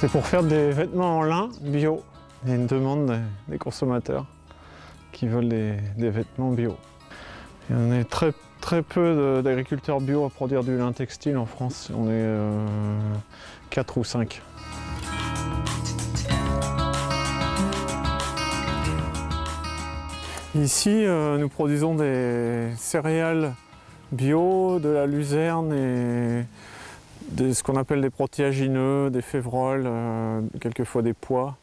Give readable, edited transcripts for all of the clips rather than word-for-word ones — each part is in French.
C'est pour faire des vêtements en lin bio. Il y a une demande des consommateurs qui veulent des vêtements bio. Il y en a très peu d'agriculteurs bio à produire du lin textile en France. On est 4 ou 5. Ici, nous produisons des céréales bio, de la luzerne et ce qu'on appelle des protéagineux, des févroles, quelquefois des pois.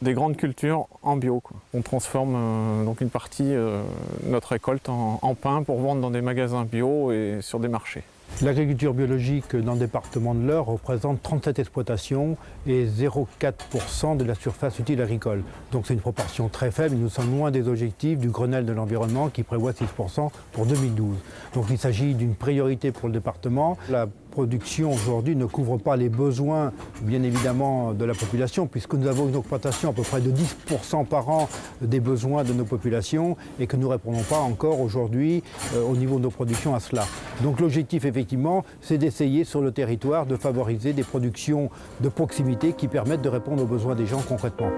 Des grandes cultures en bio, quoi. On transforme donc une partie de notre récolte en pain pour vendre dans des magasins bio et sur des marchés. L'agriculture biologique dans le département de l'Eure représente 37 exploitations et 0,4% de la surface utile agricole. Donc c'est une proportion très faible. Nous sommes loin des objectifs du Grenelle de l'environnement qui prévoit 6% pour 2012. Donc il s'agit d'une priorité pour le département. La production aujourd'hui ne couvre pas les besoins, bien évidemment, de la population, puisque nous avons une augmentation à peu près de 10% par an des besoins de nos populations et que nous ne répondons pas encore aujourd'hui au niveau de nos productions à cela. Donc l'objectif, effectivement, c'est d'essayer sur le territoire de favoriser des productions de proximité qui permettent de répondre aux besoins des gens concrètement.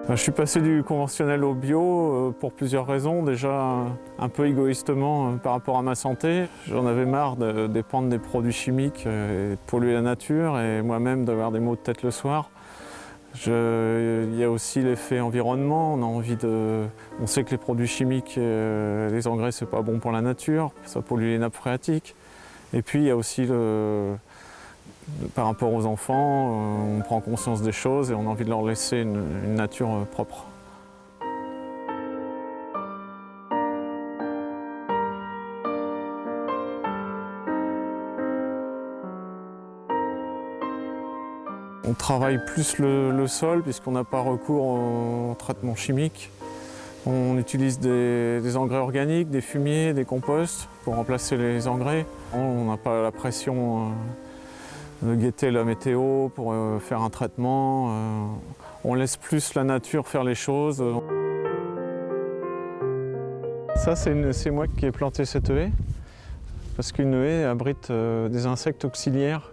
Je suis passé du conventionnel au bio pour plusieurs raisons. Déjà, un peu égoïstement par rapport à ma santé. J'en avais marre de dépendre des produits chimiques et de polluer la nature et moi-même d'avoir des maux de tête le soir. Il y a aussi l'effet environnement. On sait que les produits chimiques, les engrais, c'est pas bon pour la nature, ça pollue les nappes phréatiques. Et puis il y a aussi par rapport aux enfants, on prend conscience des choses et on a envie de leur laisser une nature propre. On travaille plus le sol puisqu'on n'a pas recours au traitement chimique. On utilise des engrais organiques, des fumiers, des composts pour remplacer les engrais. On n'a pas la pression de guetter la météo pour faire un traitement. On laisse plus la nature faire les choses. Ça, c'est moi qui ai planté cette haie, parce qu'une haie abrite des insectes auxiliaires,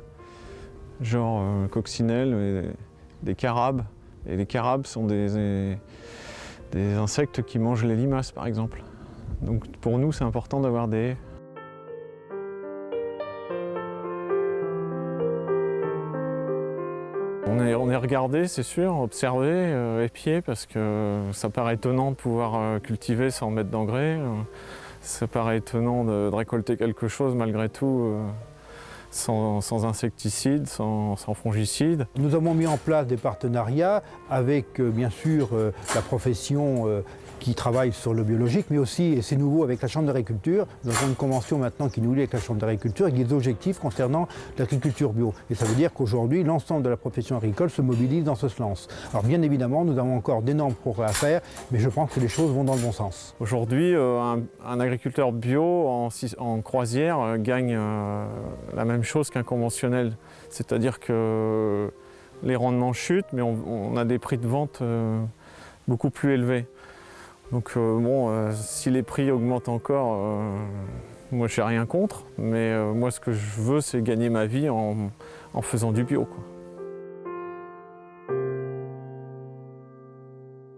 genre coccinelles, et des carabes. Et les carabes sont des insectes qui mangent les limaces, par exemple. Donc pour nous, c'est important d'avoir des haies. On est regardé, c'est sûr, observé, épié, parce que ça paraît étonnant de pouvoir cultiver sans mettre d'engrais. Ça paraît étonnant de récolter quelque chose malgré tout sans insecticides, sans fongicides. Nous avons mis en place des partenariats avec bien sûr la profession qui travaille sur le biologique, mais aussi, et c'est nouveau, avec la Chambre d'agriculture. Nous avons une convention maintenant qui nous lie avec la Chambre d'agriculture avec des objectifs concernant l'agriculture bio. Et ça veut dire qu'aujourd'hui, l'ensemble de la profession agricole se mobilise dans ce sens. Alors bien évidemment, nous avons encore d'énormes progrès à faire, mais je pense que les choses vont dans le bon sens. Aujourd'hui, un agriculteur bio en croisière gagne la même chose qu'un conventionnel. C'est-à-dire que les rendements chutent, mais on a des prix de vente beaucoup plus élevés. Donc si les prix augmentent encore, moi je n'ai rien contre, mais moi ce que je veux c'est gagner ma vie en faisant du bio, quoi.